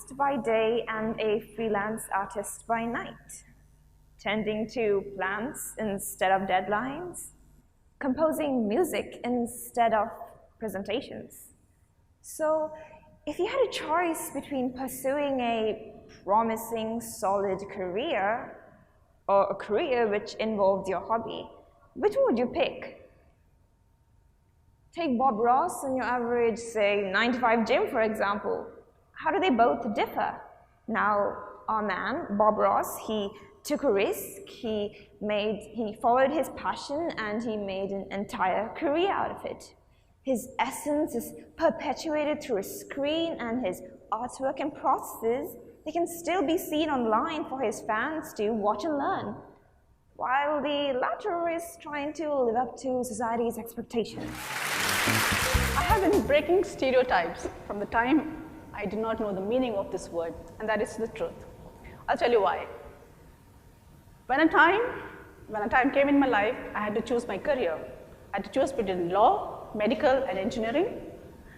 artist by day and a freelance artist by night, tending to plants instead of deadlines, composing music instead of presentations. So, if you had a choice between pursuing a promising, solid career or a career which involved your hobby, which one would you pick? Take Bob Ross and your average, say, 9-to-5 gym, for example. How do they both differ? Now, our man, Bob Ross, he took a risk, he followed his passion, and he made an entire career out of it. His essence is perpetuated through a screen, and his artwork and processes, they can still be seen online for his fans to watch and learn, while the latter is trying to live up to society's expectations. I have been breaking stereotypes from the time I did not know the meaning of this word, and that is the truth. I'll tell you why. When a time came in my life, I had to choose my career. I had to choose between law, medical, and engineering.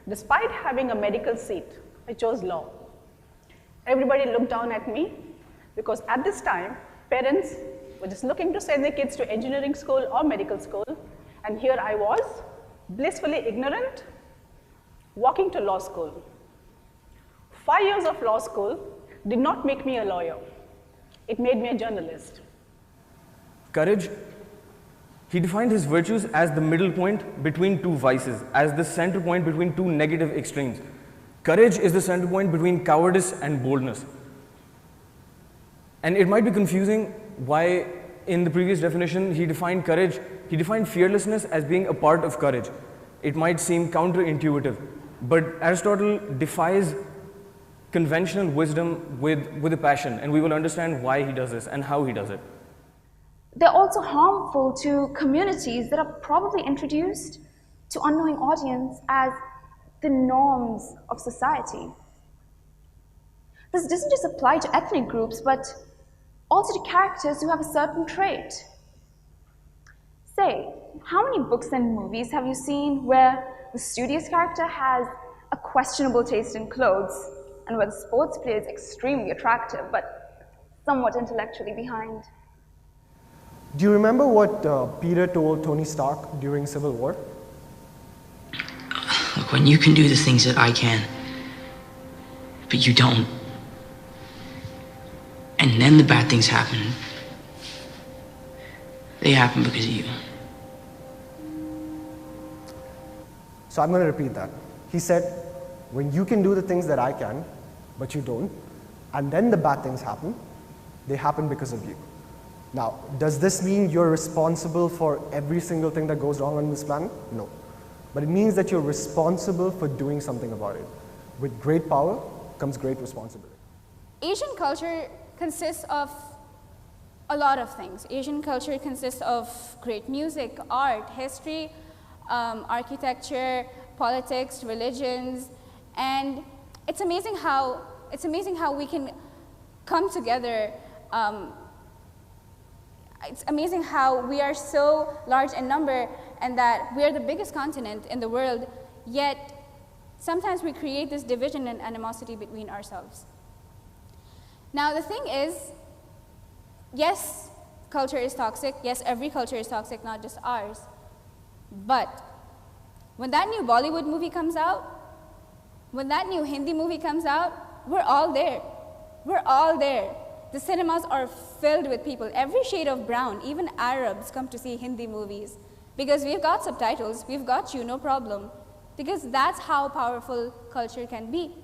Despite having a medical seat, I chose law. Everybody looked down at me because at this time, parents were just looking to send their kids to engineering school or medical school, and here I was, blissfully ignorant, walking to law school. 5 years of law school did not make me a lawyer. It made me a journalist. Courage, he defined his virtues as the middle point between two vices, as the center point between two negative extremes. Courage is the center point between cowardice and boldness. And it might be confusing why in the previous definition he defined courage, he defined fearlessness as being a part of courage. It might seem counterintuitive, but Aristotle defies conventional wisdom with a passion, and we will understand why he does this and how he does it. They're also harmful to communities that are probably introduced to unknowing audience as the norms of society. This doesn't just apply to ethnic groups, but also to characters who have a certain trait. Say, how many books and movies have you seen where the studious character has a questionable taste in clothes and where the sports player is extremely attractive but somewhat intellectually behind? Do you remember what Peter told Tony Stark during Civil War? Look, when you can do the things that I can, but you don't, and then the bad things happen, they happen because of you. So I'm going to repeat that. He said, when you can do the things that I can, but you don't, and then the bad things happen, they happen because of you. Now, does this mean you're responsible for every single thing that goes wrong on this planet? No. But it means that you're responsible for doing something about it. With great power comes great responsibility. Asian culture consists of a lot of things. Asian culture consists of great music, art, history, architecture, politics, religions, and it's amazing how we can come together. It's amazing how we are so large in number and that we are the biggest continent in the world, yet sometimes we create this division and animosity between ourselves. Now the thing is, yes, culture is toxic. Yes, every culture is toxic, not just ours. But when that new Bollywood movie comes out, when that new Hindi movie comes out, we're all there. We're all there. The cinemas are filled with people, every shade of brown. Even Arabs come to see Hindi movies because we've got subtitles, we've got you, no problem. Because that's how powerful culture can be.